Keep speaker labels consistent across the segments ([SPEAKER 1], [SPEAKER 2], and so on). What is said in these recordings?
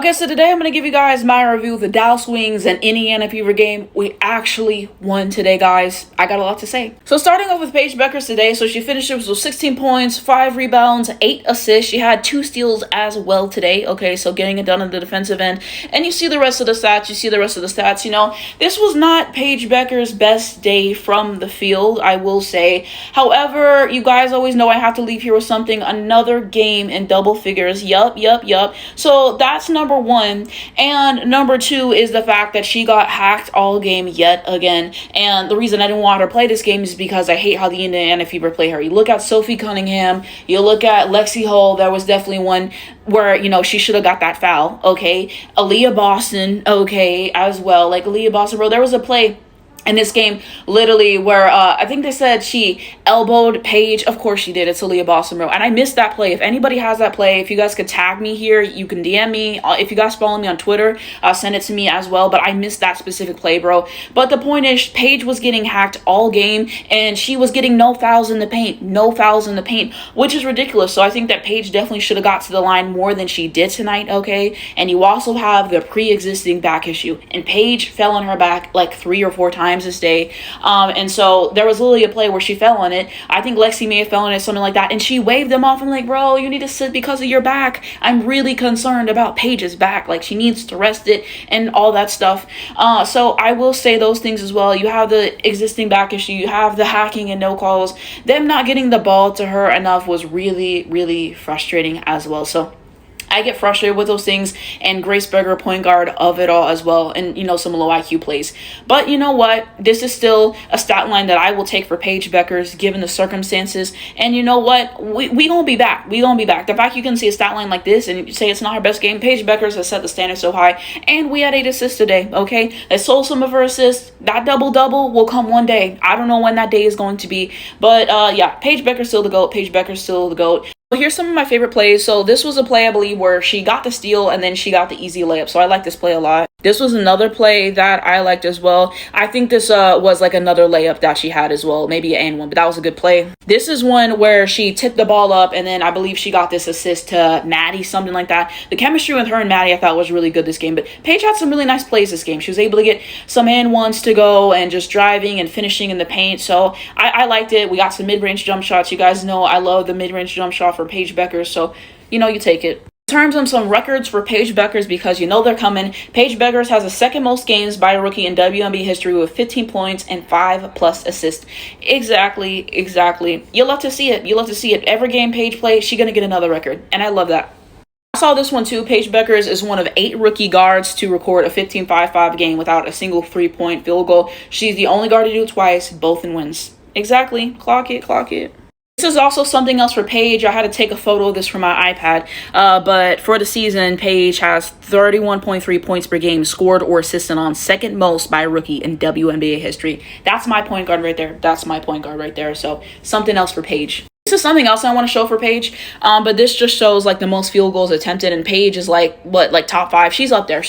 [SPEAKER 1] Okay, so today I'm going to give you guys my review of the Dallas Wings and Indiana Fever game. We actually won today, guys. I got a lot to say. So starting off with Paige Bueckers today, so she finished with 16 points, 5 rebounds, 8 assists. She had 2 steals as well today. Okay, so getting it done on the defensive end. And you see the rest of the stats. You know, this was not Paige Bueckers' best day from the field, I will say. However, you guys always know I have to leave here with something. Another game in double figures. Yup. So that's number one. And number two is the fact that she got hacked all game yet again. And the reason I didn't want her to play this game is because I hate how the Indiana Fever play her. You look at Sophie Cunningham, you look at Lexi Hull, there was definitely one where, you know, she should have got that foul, okay? Aaliyah Boston, okay, as well. Like, Aaliyah Boston, bro, there was a play in this game, literally, where I think they said she elbowed Paige. Of course she did. It's Aaliyah Boston, bro. And I missed that play. If anybody has that play, if you guys could tag me here, you can DM me. If you guys follow me on Twitter, send it to me as well. But I missed that specific play, bro. But the point is, Paige was getting hacked all game, and she was getting no fouls in the paint. No fouls in the paint, which is ridiculous. So I think that Paige definitely should have got to the line more than she did tonight, okay? And you also have the pre-existing back issue. And Paige fell on her back like 3 or 4 times this day, and so there was literally a play where she fell on it. I think Lexi may have fell on it, something like that, and she waved them off. I'm like, bro, you need to sit because of your back. I'm really concerned about Paige's back. Like, she needs to rest it and all that stuff. So I will say those things as well. You have the existing back issue, you have the hacking and no calls. Them not getting the ball to her enough was really frustrating as well. So I get frustrated with those things, and Grace Berger, point guard of it all as well, and, you know, some low IQ plays. But you know what? This is still a stat line that I will take for Paige Bueckers, given the circumstances. And you know what? We gonna be back. We gonna be back. The fact you can see a stat line like this and you say it's not her best game, Paige Bueckers has set the standard so high, and we had 8 assists today, okay? Let's sold some of her assists. That double-double will come one day. I don't know when that day is going to be. But, yeah, Paige Bueckers still the GOAT. Paige Bueckers still the GOAT. Here's some of my favorite plays. So this was a play, I believe, where she got the steal and then she got the easy layup. So I like this play a lot. This was another play that I liked as well. I think this was like another layup that she had as well. Maybe an and one, but that was a good play. This is one where she tipped the ball up, and then I believe she got this assist to Maddie, something like that. The chemistry with her and Maddie I thought was really good this game. But Paige had some really nice plays this game. She was able to get some and ones to go and just driving and finishing in the paint. So I liked it. We got some mid-range jump shots. You guys know I love the mid-range jump shot for Paige Bueckers. So, you know, you take it. In terms of some records for Paige Bueckers, because you know they're coming, Paige Bueckers has the second most games by a rookie in WNBA history with 15 points and 5+ assists. Exactly. You love to see it. Every game Paige plays, she's going to get another record, and I love that. I saw this one too. Paige Bueckers is one of 8 rookie guards to record a 15-5-5 game without a single 3-point field goal. She's the only guard to do it twice, both in wins. Exactly. Clock it. This is also something else for Paige. I had to take a photo of this from my iPad. But for the season, Paige has 31.3 points per game scored or assisted on, second most by a rookie in WNBA history. That's my point guard right there. So something else for Paige. This is something else I want to show for Paige, but this just shows like the most field goals attempted, and Paige is like top 5. She's up there.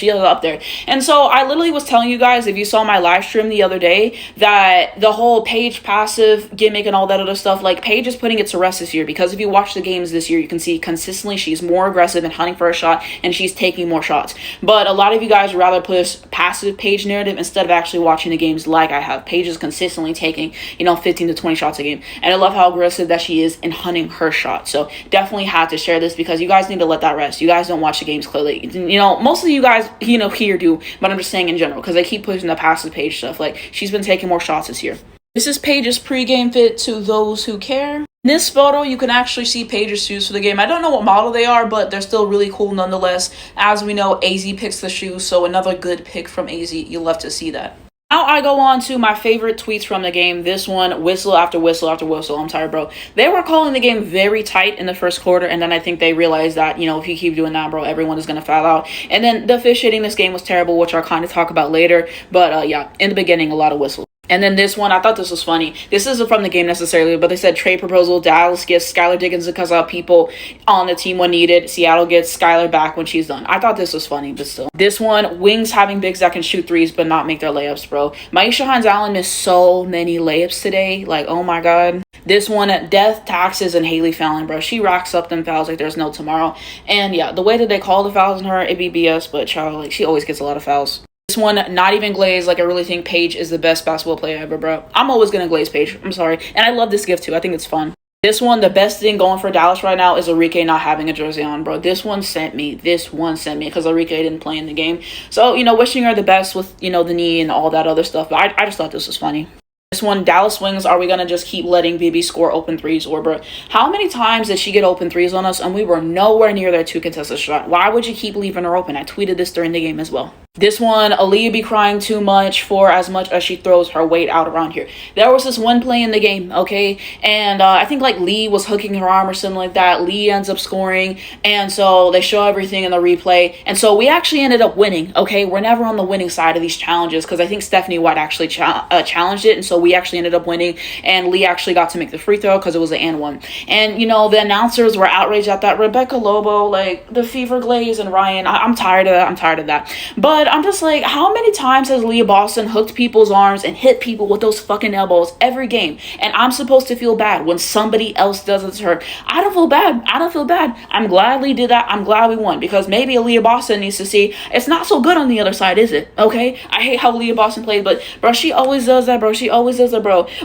[SPEAKER 1] And so I literally was telling you guys, if you saw my live stream the other day, that the whole Paige passive gimmick and all that other stuff, like, Paige is putting it to rest this year, because if you watch the games this year, you can see consistently she's more aggressive and hunting for a shot, and she's taking more shots. But a lot of you guys would rather put a passive Paige narrative instead of actually watching the games like I have. Paige is consistently taking, you know, 15 to 20 shots a game, and I love how aggressive that she is in hunting her shot. So definitely had to share this, because you guys need to let that rest. You guys don't watch the games clearly. You know, most of you guys, you know, here do, but I'm just saying in general, because I keep pushing the passive Paige stuff. Like, she's been taking more shots this year. This is Paige's pregame fit to those who care. In this photo, you can actually see Paige's shoes for the game. I don't know what model they are, but they're still really cool nonetheless. As we know, AZ picks the shoes, so another good pick from AZ. You'll love to see that. Now I go on to my favorite tweets from the game. This one, whistle after whistle after whistle. I'm tired, bro. They were calling the game very tight in the first quarter, and then I think they realized that, you know, if you keep doing that, bro, everyone is going to foul out. And then the officiating this game was terrible, which I'll kind of talk about later. But, yeah, in the beginning, a lot of whistles. And then this one, I thought this was funny. This isn't from the game necessarily, but they said trade proposal. Dallas gets Skylar Diggins because of people on the team when needed. Seattle gets Skylar back when she's done. I thought this was funny, but still. This one, Wings having bigs that can shoot threes but not make their layups, bro. Maisha Hines-Allen missed so many layups today. Like, oh my God. This one, Death, Taxes, and Haley Fallon, bro. She racks up them fouls like there's no tomorrow. And yeah, the way that they call the fouls on her, it be BS, but child, like, she always gets a lot of fouls. This one, not even Glaze. Like, I really think Paige is the best basketball player ever, bro. I'm always gonna Glaze Paige. I'm sorry. And I love this gift too. I think it's fun. This one, the best thing going for Dallas right now is Arike not having a jersey on, bro. This one sent me because Arike didn't play in the game. So, wishing her the best with, the knee and all that other stuff. But I just thought this was funny. This one, Dallas Wings, are we going to just keep letting BB score open threes? Or, bro, how many times did she get open threes on us and we were nowhere near their 2 contested shot? Why would you keep leaving her open? I tweeted this during the game as well. This one, Aaliyah be crying too much for as much as she throws her weight out around here. There was this one play in the game, okay? And I think like Lee was hooking her arm or something like that. Lee ends up scoring. And so they show everything in the replay. And so we actually ended up winning, okay? We're never on the winning side of these challenges because I think Stephanie White actually challenged it. And so we actually ended up winning. And Lee actually got to make the free throw because it was an and one. And, the announcers were outraged at that. Rebecca Lobo, like the Fever Glaze and Ryan. I'm tired of that. I'm tired of that. But I'm just like, how many times has Leah Boston hooked people's arms and hit people with those fucking elbows every game? And I'm supposed to feel bad when somebody else does it to her. I don't feel bad. I'm glad Lee did that. I'm glad we won because maybe Leah Boston needs to see it's not so good on the other side, is it? Okay? I hate how Leah Boston played, but bro, she always does that, bro.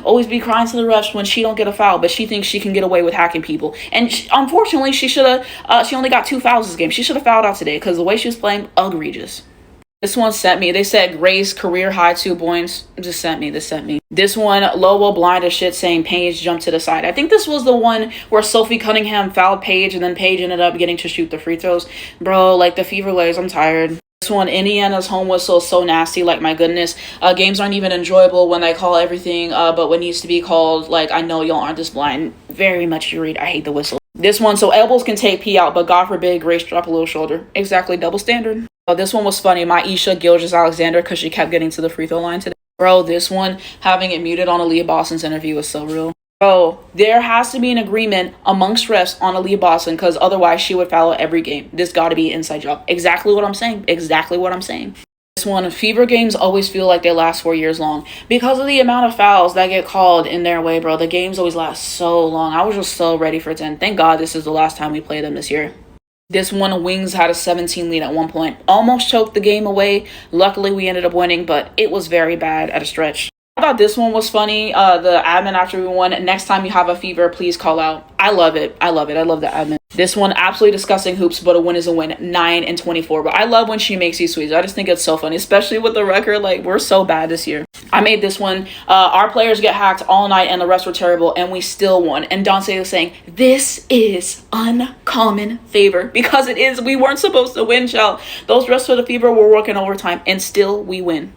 [SPEAKER 1] Always be crying to the refs when she don't get a foul, but she thinks she can get away with hacking people. And unfortunately, she only got 2 fouls this game. She should have fouled out today because the way she was playing, egregious. This one sent me. They said Grace career high 2 points. This sent me. This one, Lobo blind as shit saying Paige jumped to the side. I think this was the one where Sophie Cunningham fouled Paige and then Paige ended up getting to shoot the free throws. Bro, like the Fever Glaze, I'm tired. This one, Indiana's home whistle is so nasty, like my goodness. Games aren't even enjoyable when they call everything, but what needs to be called, like I know y'all aren't this blind. Very much you read. I hate the whistle. This one, so elbows can take P out, but God forbid Grace drop a little shoulder. Exactly, double standard. This one was funny. Maisha Gilgeous-Alexander because she kept getting to the free throw line today. Bro, this one, having it muted on Aaliyah Boston's interview was so real. Bro, there has to be an agreement amongst refs on Aaliyah Boston because otherwise she would foul every game. This got to be an inside job. Exactly what I'm saying. This one, Fever games always feel like they last 4 years long because of the amount of fouls that get called in their way, bro. The games always last so long. I was just so ready for 10. Thank God this is the last time we play them this year. This one, Wings had a 17 lead at one point. Almost choked the game away. Luckily, we ended up winning, but it was very bad at a stretch. I thought this one was funny. The admin after we won. Next time you have a fever, please call out. I love it. I love the admin. This one, absolutely disgusting hoops, but a win is a win. 9-24. But I love when she makes these tweets. I just think it's so funny, especially with the record. Like, we're so bad this year. I made this one. Our players get hacked all night and the rest were terrible and we still won. And Dante was saying, this is uncommon favor because it is. We weren't supposed to win, child. Those refs for the Fever were working overtime and still we win.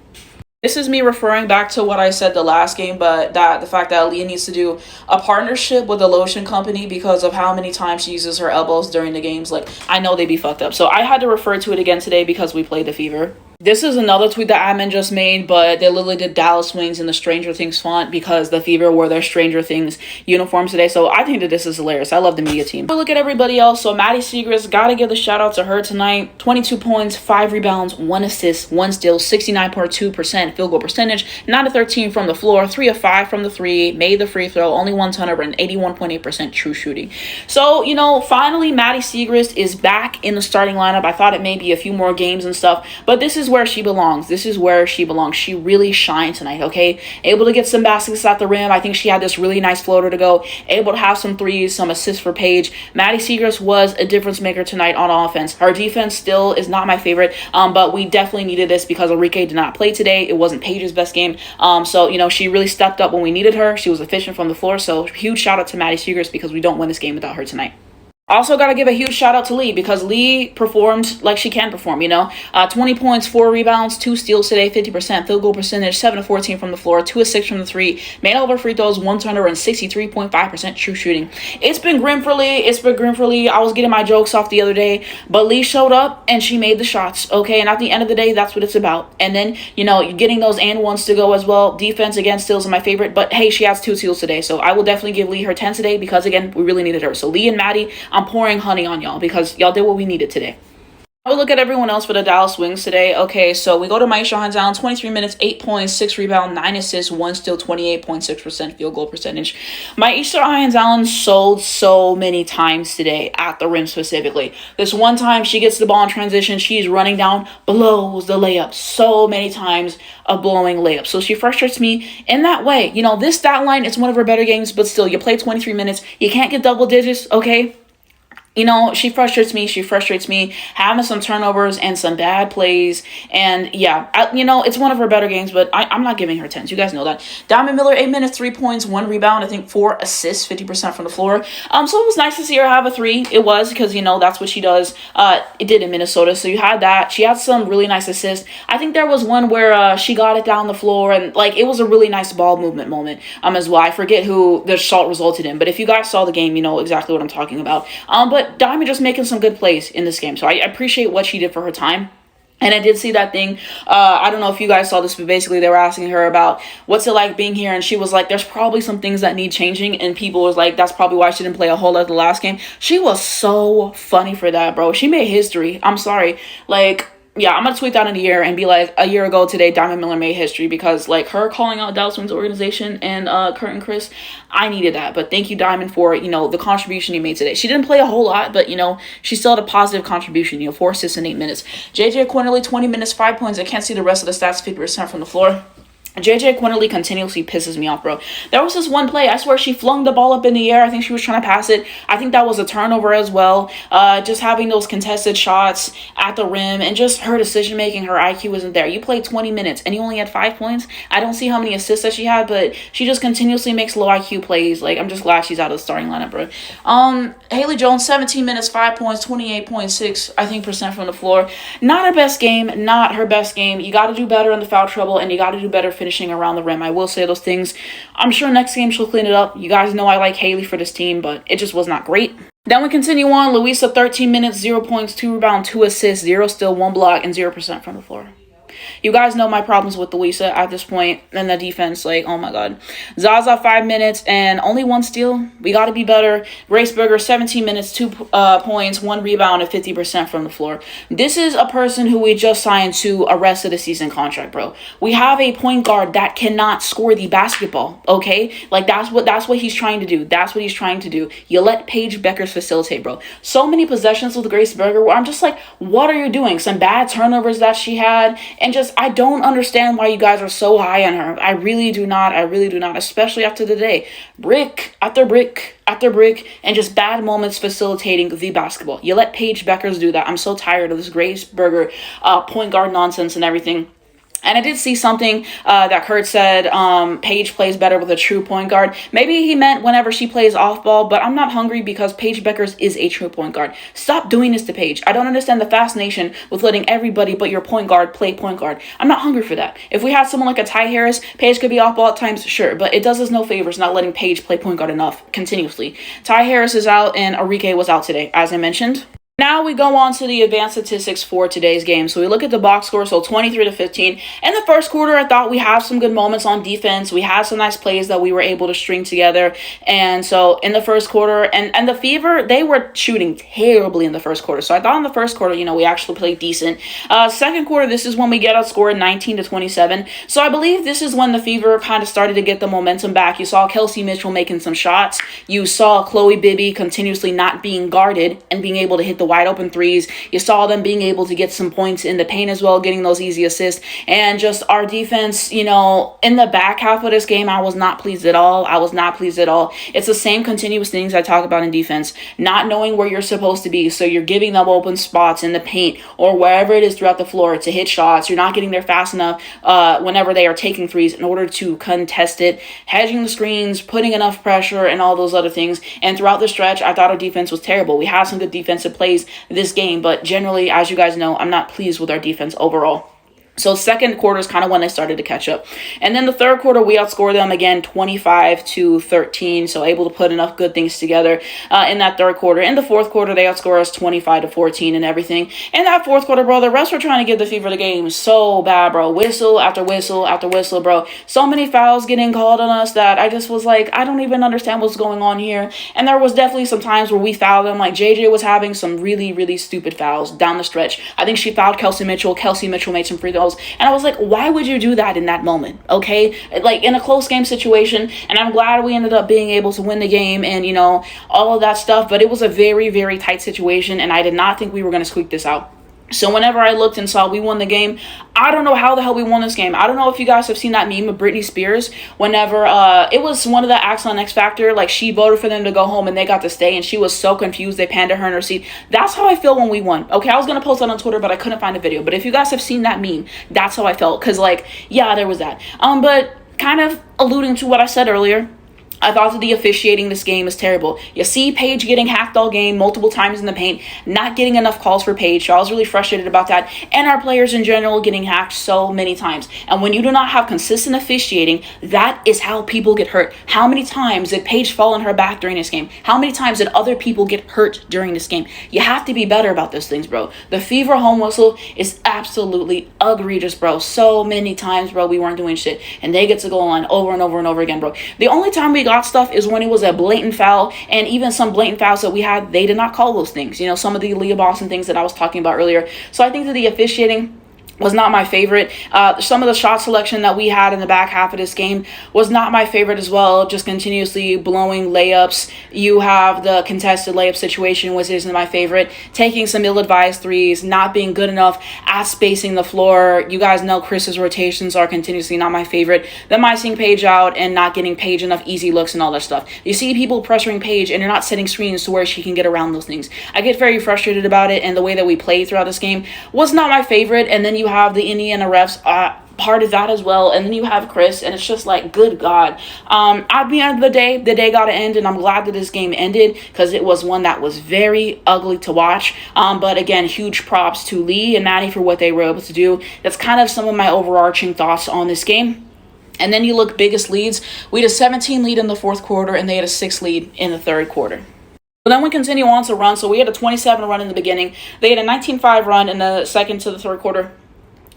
[SPEAKER 1] This is me referring back to what I said the last game, but the fact that Aaliyah needs to do a partnership with a lotion company because of how many times she uses her elbows during the games. Like, I know they be fucked up. So I had to refer to it again today because we played the Fever. This is another tweet that admin just made, but they literally did Dallas Wings in the Stranger Things font because the Fever wore their Stranger Things uniforms today. So I think that this is hilarious. I love the media team. But look at everybody else. So Maddie Siegrist, gotta give the shout out to her tonight. 22 points, 5 rebounds, 1 assist, 1 steal, 69.2% field goal percentage, 9 of 13 from the floor, 3 of 5 from the 3, made the free throw, only 1 turnover, and 81.8% true shooting. So, finally Maddie Siegrist is back in the starting lineup. I thought it may be a few more games and stuff, but this is where she belongs. She really shined tonight, okay? Able to get some baskets at the rim. I think she had this really nice floater to go. Able to have some threes, some assists for Paige. Maddie Siegrist was a difference maker tonight on offense. Her defense still is not my favorite, but we definitely needed this because Arike did not play today. It wasn't Paige's best game. So, she really stepped up when we needed her. She was efficient from the floor. So huge shout out to Maddie Siegrist because we don't win this game without her tonight. Also got to give a huge shout out to Lee because Lee performed like she can perform, 20 points, 4 rebounds, 2 steals today, 50% field goal percentage, 7 of 14 from the floor, 2 of 6 from the 3, made all of her free throws, 1 turnover, and 63.5% true shooting. It's been grim for Lee. I was getting my jokes off the other day, but Lee showed up and she made the shots, okay? And at the end of the day, that's what it's about. And then, you're getting those and ones to go as well. Defense, again, steals are my favorite, but hey, she has 2 steals today. So I will definitely give Lee her 10 today because, again, we really needed her. So Lee and Maddie, I'm pouring honey on y'all because y'all did what we needed today. We'll look at everyone else for the Dallas Wings today. Okay, so we go to Myisha Hines-Allen, 23 minutes, 8 points, 6 rebounds, 9 assists, 1 steal, 28.6% field goal percentage. Myisha Hines-Allen sold so many times today at the rim specifically. This one time she gets the ball in transition, she's running down, blows the layup so many times of blowing layups. So she frustrates me in that way. You know, this stat line is one of her better games, but still, you play 23 minutes, you can't get double digits, okay? You know, she frustrates me. She frustrates me having some turnovers and some bad plays. And yeah, it's one of her better games, but I'm not giving her 10s. You guys know that. Diamond Miller, 8 minutes, 3 points, 1 rebound, I think 4 assists, 50% from the floor. So it was nice to see her have a 3. It was because, that's what she does. It did in Minnesota. So you had that. She had some really nice assists. I think there was one where she got it down the floor and it was a really nice ball movement moment as well. I forget who the shot resulted in, but if you guys saw the game, you know exactly what I'm talking about. But Diamond just making some good plays in this game. So I appreciate what she did for her time. And I did see that thing. I don't know if you guys saw this, but basically they were asking her about what's it like being here. And she was like, there's probably some things that need changing. And people was like, that's probably why she didn't play a whole lot of the last game. She was so funny for that, bro. She made history. I'm sorry. Yeah, I'm going to tweet that in the air and be like, a year ago today, Diamond Miller made history because, her calling out Dallas Wings organization and Kurt and Chris, I needed that. But thank you, Diamond, for, the contribution you made today. She didn't play a whole lot, but, she still had a positive contribution, 4 assists in 8 minutes. JJ Quinterly, 20 minutes, 5 points. I can't see the rest of the stats, 50% from the floor. JJ Quinterly continuously pisses me off, bro. There was this one play, I swear she flung the ball up in the air. I think she was trying to pass it. I think that was a turnover as well. Just having those contested shots at the rim and just her decision-making, her IQ wasn't there. You played 20 minutes and you only had 5 points. I don't see how many assists that she had, but she just continuously makes low IQ plays. I'm just glad she's out of the starting lineup, bro. Haley Jones, 17 minutes, 5 points, 28.6, I think, percent from the floor. Not her best game, not her best game. You got to do better in the foul trouble and you got to do better finishing around the rim. I will say those things. I'm sure next game she'll clean it up. You guys know I like Haley for this team, but it just was not great. Then we continue on. Louisa, 13 minutes, 0 points, 2 rebounds, 2 assists, 0 steal, 1 block, and 0% from the floor. You guys know my problems with Louisa at this point and the defense. Oh my God. Zaza, 5 minutes and only 1 steal. We got to be better. Grace Berger, 17 minutes, 2 points, 1 rebound, and 50% from the floor. This is a person who we just signed to a rest of the season contract, bro. We have a point guard that cannot score the basketball, okay? That's what he's trying to do. That's what he's trying to do. You let Paige Bueckers facilitate, bro. So many possessions with Grace Berger where I'm just like, what are you doing? Some bad turnovers that she had. And I don't understand why you guys are so high on her. I really do not, especially after the day. Brick after brick after brick and just bad moments facilitating the basketball. You let Paige Bueckers do that. I'm so tired of this Grace Berger point guard nonsense and everything. And I did see something that Kurt said, Paige plays better with a true point guard. Maybe he meant whenever she plays off ball, but I'm not hungry because Paige Bueckers is a true point guard. Stop doing this to Paige. I don't understand the fascination with letting everybody but your point guard play point guard. I'm not hungry for that. If we had someone like a Ty Harris, Paige could be off ball at times, sure, but it does us no favors not letting Paige play point guard enough continuously. Ty Harris is out and Arike was out today, as I mentioned. Now we go on to the advanced statistics for today's game. So we look at the box score, so 23-15. In the first quarter, I thought we had some good moments on defense. We had some nice plays that we were able to string together. And so in the first quarter, and the Fever, they were shooting terribly in the first quarter. So I thought in the first quarter, we actually played decent. Second quarter, this is when we get outscored 19-27. So I believe this is when the Fever kind of started to get the momentum back. You saw Kelsey Mitchell making some shots. You saw Chloe Bibby continuously not being guarded and being able to hit the wide open threes. You saw them being able to get some points in the paint as well, getting those easy assists. And just our defense, in the back half of this game, I was not pleased at all. It's the same continuous things I talk about in defense. Not knowing where you're supposed to be. So you're giving them open spots in the paint or wherever it is throughout the floor to hit shots. You're not getting there fast enough whenever they are taking threes in order to contest it. Hedging the screens, putting enough pressure, and all those other things. And throughout the stretch, I thought our defense was terrible. We had some good defensive plays this game, but generally, as you guys know, I'm not pleased with our defense overall. So second quarter is kind of when they started to catch up. And then the third quarter, we outscored them again 25-13. So able to put enough good things together in that third quarter. In the fourth quarter, they outscored us 25-14 and everything. In that fourth quarter, bro, the refs were trying to give the Fever the game so bad, bro. Whistle after whistle after whistle, bro. So many fouls getting called on us that I just was like, I don't even understand what's going on here. And there was definitely some times where we fouled them. Like JJ was having some really, really stupid fouls down the stretch. I think she fouled Kelsey Mitchell. Kelsey Mitchell made some free throws. And I was like, why would you do that in that moment? Okay, like in a close game situation. And I'm glad we ended up being able to win the game and, you know, all of that stuff. But it was a very, very tight situation. And I did not think we were going to squeak this out. So whenever I looked and saw we won the game, I don't know how the hell we won this game. I don't know if you guys have seen that meme of Britney Spears whenever it was one of the acts on X Factor, like she voted for them to go home and they got to stay and she was so confused they panned her in her seat. That's how I feel when we won. Okay, I was going to post that on Twitter, but I couldn't find a video. But if you guys have seen that meme, that's how I felt. Because like, yeah, there was that. But kind of alluding to what I said earlier, I thought that the officiating this game is terrible. You see Paige getting hacked all game multiple times in the paint, not getting enough calls for Paige, so I was really frustrated about that, and our players in general getting hacked so many times. And when you do not have consistent officiating, that is how people get hurt. How many times did Paige fall on her back during this game? How many times did other people get hurt during this game? You have to be better about those things, bro. The Fever home whistle is absolutely egregious, bro. So many times, bro, we weren't doing shit, and they get to go on over and over and over again, bro. The only time we got stuff is when it was a blatant foul, and even some blatant fouls that we had, they did not call those things. You know, some of the Leah Boston things that I was talking about earlier. So I think that the officiating was not my favorite. Some of the shot selection that we had in the back half of this game was not my favorite as well. Just continuously blowing layups. You have the contested layup situation, which isn't my favorite. Taking some ill-advised threes, not being good enough at spacing the floor. You guys know Chris's rotations are continuously not my favorite. Them icing Paige out and not getting Paige enough easy looks and all that stuff. You see people pressuring Paige and you're not setting screens to where she can get around those things. I get very frustrated about it, and the way that we played throughout this game was not my favorite. And then you have the Indiana refs part of that as well, and then you have Chris, and it's just like, good God. At the end of the day got to end, and I'm glad that this game ended because it was one that was very ugly to watch. But again, huge props to Lee and Maddie for what they were able to do. That's kind of some of my overarching thoughts on this game. And then you look biggest leads. We had a 17 lead in the fourth quarter, and they had a 6 lead in the third quarter. So then we continue on to run. So we had a 27 run in the beginning. They had a 19-5 run in the second to the third quarter,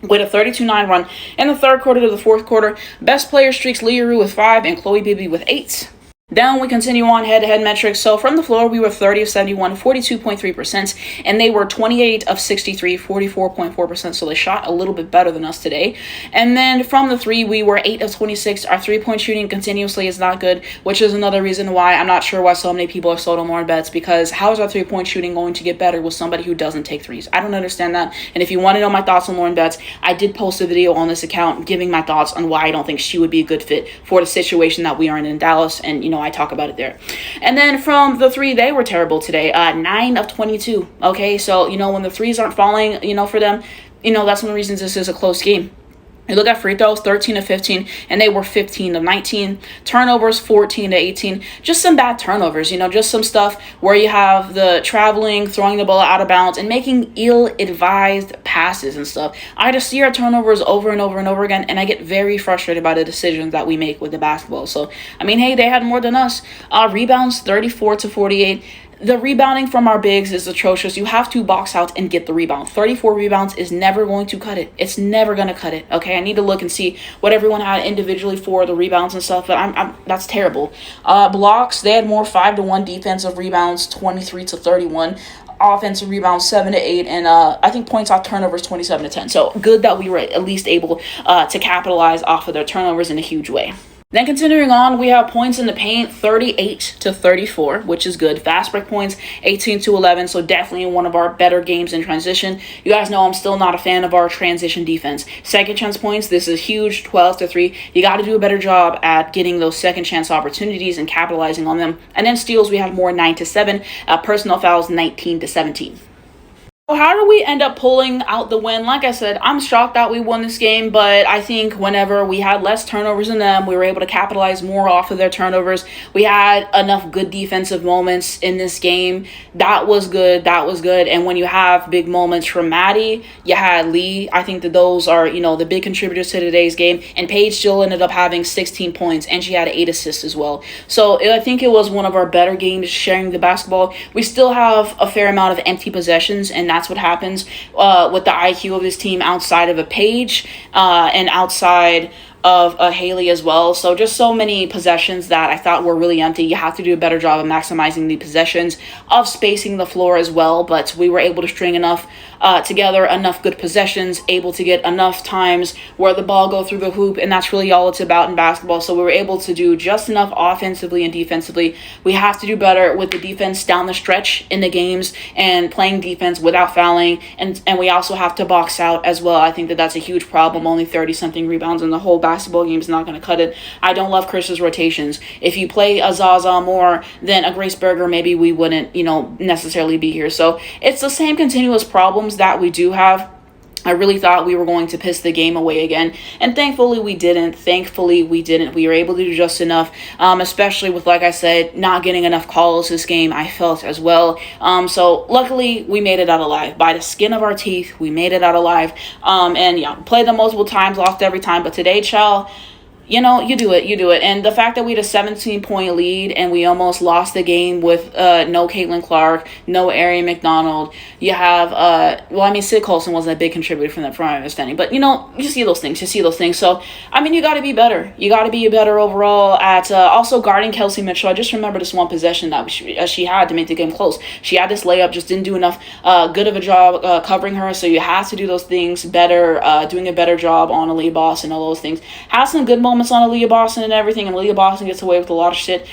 [SPEAKER 1] with a 32-9 run in the third quarter to the fourth quarter. Best player streaks Leah Rue with 5 and Chloe Bibby with 8. Then we continue on head-to-head metrics. So from the floor, we were 30 of 71, 42.3%, and they were 28 of 63, 44.4%. So they shot a little bit better than us today. And then from the three, we were 8 of 26. Our three-point shooting continuously is not good, which is another reason why I'm not sure why so many people are sold on more bets, because how is our three-point shooting going to get better with somebody who doesn't take threes? I don't understand that. And if you want to know my thoughts on Lauren Betts, I did post a video on this account giving my thoughts on why I don't think she would be a good fit for the situation that we are in Dallas. And, you know, I talk about it there. And then from the three, they were terrible today. 9 of 22. Okay, so, you know, when the threes aren't falling, you know, for them, you know, that's one of the reasons this is a close game. You look at free throws, 13 of 15, and they were 15 of 19. Turnovers, 14 to 18. Just some bad turnovers, you know, just some stuff where you have the traveling, throwing the ball out of bounds, and making ill-advised passes and stuff. I just see our turnovers over and over and over again, and I get very frustrated by the decisions that we make with the basketball. So, I mean, hey, they had more than us. Rebounds, 34 to 48. The rebounding from our bigs is atrocious. You have to box out and get the rebound. 34 rebounds is never going to cut it. It's never going to cut it. Okay, I need to look and see what everyone had individually for the rebounds and stuff, but that's terrible. Blocks, they had more 5-1 defensive rebounds, 23 to 31. Offensive rebounds, 7 to 8, and I think points off turnovers, 27 to 10. So good that we were at least able to capitalize off of their turnovers in a huge way. Then continuing on, we have points in the paint, 38 to 34, which is good. Fast break points, 18 to 11, so definitely one of our better games in transition. You guys know I'm still not a fan of our transition defense. Second chance points, this is huge, 12 to 3. You got to do a better job at getting those second chance opportunities and capitalizing on them. And then steals, we have more, 9 to 7. Personal fouls, 19 to 17. How do we end up pulling out the win? Like I said, I'm shocked that we won this game, but I think whenever we had less turnovers than them, we were able to capitalize more off of their turnovers. We had enough good defensive moments in this game. That was good. That was good. And when you have big moments from Maddie, you had Lee. I think that those are, the big contributors to today's game. And Paige still ended up having 16 points, and she had 8 assists as well. So I think it was one of our better games sharing the basketball. We still have a fair amount of empty possessions, and that's what happens with the IQ of this team outside of a Paige and outside of Haley as well. So just so many possessions that I thought were really empty. You have to do a better job of maximizing the possessions, of spacing the floor as well. But we were able to string enough together, enough good possessions, able to get enough times where the ball go through the hoop, and that's really all it's about in basketball. So we were able to do just enough offensively and defensively. We have to do better with the defense down the stretch in the games and playing defense without fouling, and we also have to box out as well. I think that that's a huge problem. Only 30-something rebounds in the whole basketball game is not going to cut it. I don't love Chris's rotations. If you play a Zaza more than a Grace Berger, maybe we wouldn't, necessarily be here. So it's the same continuous problems that we do have. I really thought we were going to piss the game away again, and thankfully we didn't. We were able to do just enough, especially with, like I said, not getting enough calls this game, I felt as well. So luckily we made it out alive. By the skin of our teeth, we made it out alive. And yeah, played them multiple times, lost every time, but today, child, you do it. And the fact that we had a 17-point lead and we almost lost the game with no Caitlin Clark, no Arian McDonald. You have, Sid Colson wasn't a big contributor from my understanding. But, you see those things. So, you got to be better. You got to be better overall at also guarding Kelsey Mitchell. I just remember this one possession that she had to make the game close. She had this layup, just didn't do enough good of a job covering her. So you have to do those things better, doing a better job on Aaliyah Boston, all those things. Have some good moments on Aaliyah Boston and everything, and Aaliyah Boston gets away with a lot of shit.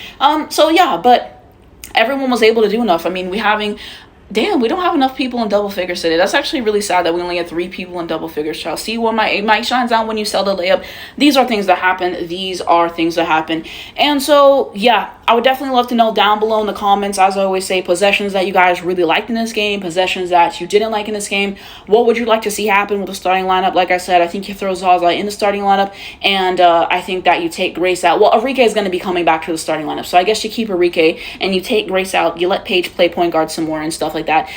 [SPEAKER 1] So yeah, but everyone was able to do enough. We don't have enough people in double figures today. That's actually really sad that we only had 3 people in double figures. Child, see what my shines out when you sell the layup. These are things that happen. And so, yeah, I would definitely love to know down below in the comments, as I always say, possessions that you guys really liked in this game, possessions that you didn't like in this game. What would you like to see happen with the starting lineup? Like I said, I think you throw Zaza in the starting lineup, and I think that you take Grace out. Well, Arike is going to be coming back to the starting lineup, so I guess you keep Arike and you take Grace out. You let Paige play point guard some more and stuff like that.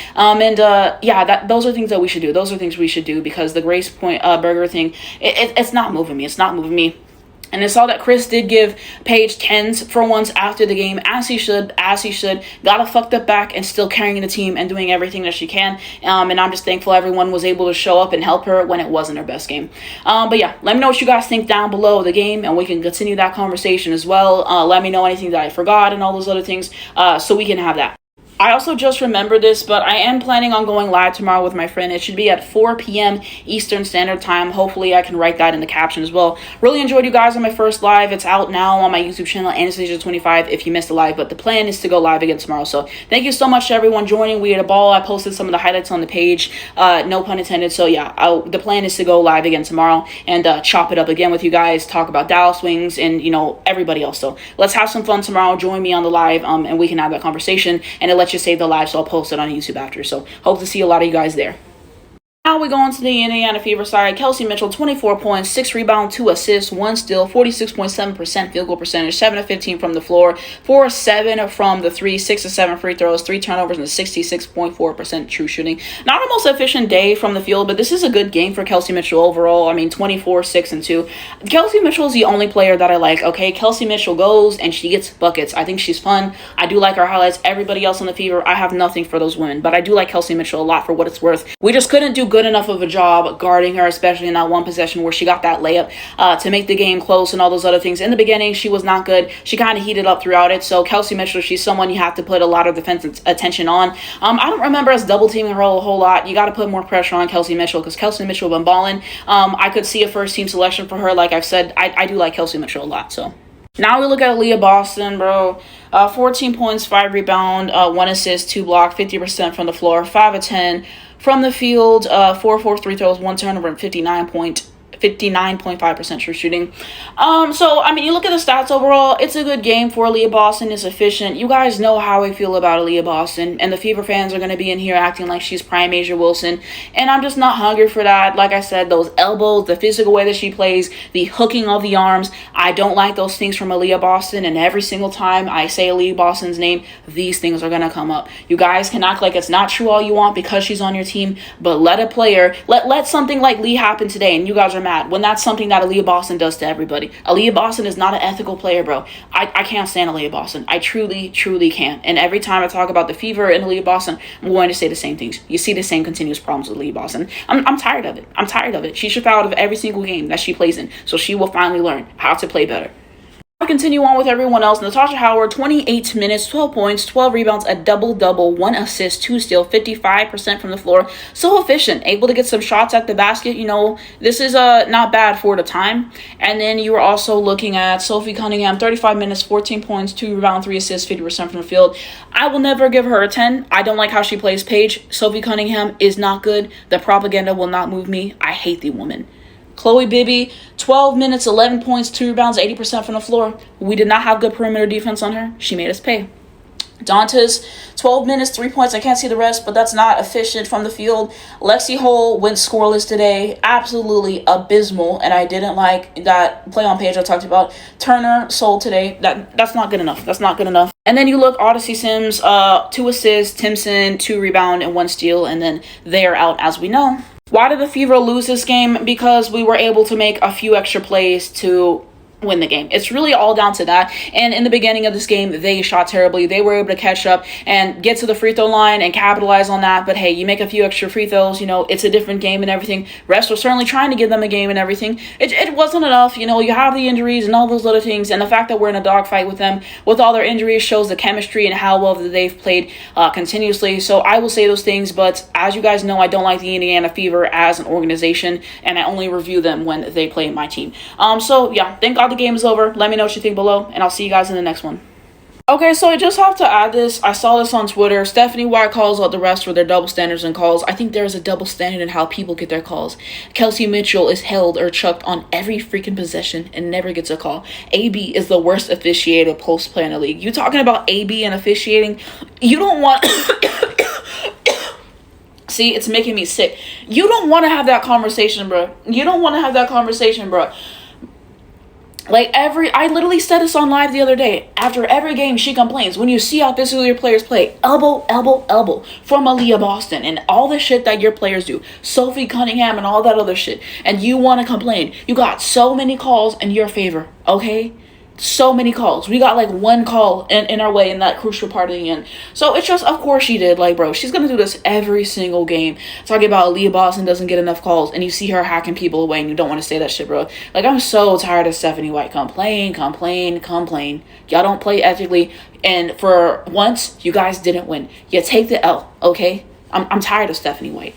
[SPEAKER 1] Those are things that we should do. Those are things we should do, because the Grace Berger thing, it's not moving me. And I saw that Chris did give Paige 10s for once after the game, as he should. Got a fucked up back and still carrying the team and doing everything that she can. And I'm just thankful everyone was able to show up and help her when it wasn't her best game. But yeah, let me know what you guys think down below the game, and we can continue that conversation as well. Let me know anything that I forgot and all those other things, so we can have that. I also just remembered this, but I am planning on going live tomorrow with my friend. It should be at 4 p.m. Eastern Standard Time. Hopefully, I can write that in the caption as well. Really enjoyed you guys on my first live. It's out now on my YouTube channel, Anastasia25, if you missed the live. But the plan is to go live again tomorrow. So thank you so much to everyone joining. We had a ball. I posted some of the highlights on the page. No pun intended. So yeah, the plan is to go live again tomorrow and chop it up again with you guys. Talk about Dallas Wings and, everybody else. So let's have some fun tomorrow. Join me on the live and we can have that conversation. And it lets you save the live, so I'll post it on YouTube after. So hope to see a lot of you guys there. Now we go on to the Indiana Fever side. Kelsey Mitchell, 24 points, 6 rebounds, 2 assists, 1 steal, 46.7% field goal percentage, 7 of 15 from the floor, 4 of 7 from the 3, 6 of 7 free throws, 3 turnovers, and 66.4% true shooting. Not a most efficient day from the field, but this is a good game for Kelsey Mitchell overall. 24, 6, and 2. Kelsey Mitchell is the only player that I like. Okay, Kelsey Mitchell goes and she gets buckets. I think she's fun. I do like her highlights. Everybody else on the Fever, I have nothing for those women, but I do like Kelsey Mitchell a lot for what it's worth. We just couldn't do good enough of a job guarding her, especially in that one possession where she got that layup to make the game close and all those other things. In the beginning, she was not good. She kind of heated up throughout it. So Kelsey Mitchell, she's someone you have to put a lot of defensive attention on. I don't remember us double teaming her a whole lot. You got to put more pressure on Kelsey Mitchell, because Kelsey Mitchell been balling. I could see a first team selection for her. Like I've said, I do like Kelsey Mitchell a lot. So now we look at Aaliyah Boston, bro. 14 points, 5 rebound, 1 assist, 2 block, 50% from the floor, 5 of 10 from the field, 4 3 throws, 1 turnover, and 59.8% 59.5% true shooting. So I mean, you look at the stats overall, it's a good game for Aaliyah Boston. It's efficient. You guys know how I feel about Aaliyah Boston, and the Fever fans are going to be in here acting like she's prime Asia Wilson, and I'm just not hungry for that. Like I said, those elbows, the physical way that she plays, the hooking of the arms, I don't like those things from Aaliyah Boston, and every single time I say Aaliyah Boston's name, these things are going to come up. You guys can act like it's not true all you want because she's on your team, but let a player, let something like Lee happen today, and you guys are mad when that's something that Aaliyah Boston does to everybody. Aaliyah Boston is not an ethical player, bro. I can't stand Aaliyah Boston. I truly can't. And every time I talk about the Fever and Aaliyah Boston, I'm going to say the same things. You see the same continuous problems with Aaliyah Boston. I'm tired of it. I'm tired of it. She should foul out of every single game that she plays in, so she will finally learn how to play better. Continue on with everyone else. Natasha Howard, 28 minutes, 12 points, 12 rebounds, a double-double, 1 assist, 2 steals, 55% from the floor. So efficient, able to get some shots at the basket. You know, this is not bad for the time. And then you were also looking at Sophie Cunningham, 35 minutes, 14 points, 2 rebounds, 3 assists, 50% from the field. I will never give her a 10. I don't like how she plays Paige. Sophie Cunningham is not good. The propaganda will not move me. I hate the woman. Chloe Bibby, 12 minutes, 11 points, 2 rebounds, 80% from the floor. We did not have good perimeter defense on her. She made us pay. Dantas, 12 minutes, 3 points. I can't see the rest, but that's not efficient from the field. Lexi Hole went scoreless today. Absolutely abysmal, and I didn't like that play on Paige I talked about. Turner sold today. That's not good enough. That's not good enough. And then you look, Odyssey Sims, 2 assists, Timson, 2 rebound, and 1 steal, and then they are out as we know. Why did the Fever lose this game? Because we were able to make a few extra plays to win the game. It's really all down to that. And in the beginning of this game, they shot terribly. They were able to catch up and get to the free throw line and capitalize on that. But hey, you make a few extra free throws, you know, it's a different game and everything. Refs were certainly trying to give them a game and everything. It wasn't enough. You know, you have the injuries and all those other things. And the fact that we're in a dogfight with them with all their injuries shows the chemistry and how well that they've played continuously. So I will say those things. But as you guys know, I don't like the Indiana Fever as an organization, and I only review them when they play my team. So yeah, thank God the game is over. Let me know what you think below, and I'll see you guys in the next one. Okay, so I just have to add this. I saw this on Twitter. Stephanie White calls out the refs for their double standards and calls. I think there is a double standard in how people get their calls. Kelsey Mitchell is held or chucked on every freaking possession and never gets a call. AB is the worst officiated post play in the league. You talking about AB and officiating? You don't want... See, it's making me sick. You don't want to have that conversation, bro. You don't want to have that conversation, bro. Like I literally said this on live the other day. After every game, she complains. When you see how physically your players play, elbow, elbow, elbow from Aaliyah Boston and all the shit that your players do, Sophie Cunningham and all that other shit, and you want to complain. You got so many calls in your favor, okay? So many calls. We got like 1 call in our way in that crucial part of the end. So it's just, of course she did. Like, bro, she's gonna do this every single game. Talking about Aaliyah Boston doesn't get enough calls, and you see her hacking people away, and you don't want to say that shit, bro. Like, I'm so tired of Stephanie White. Complain. Y'all don't play ethically, and for once, you guys didn't win. You take the L, okay? I'm tired of Stephanie White.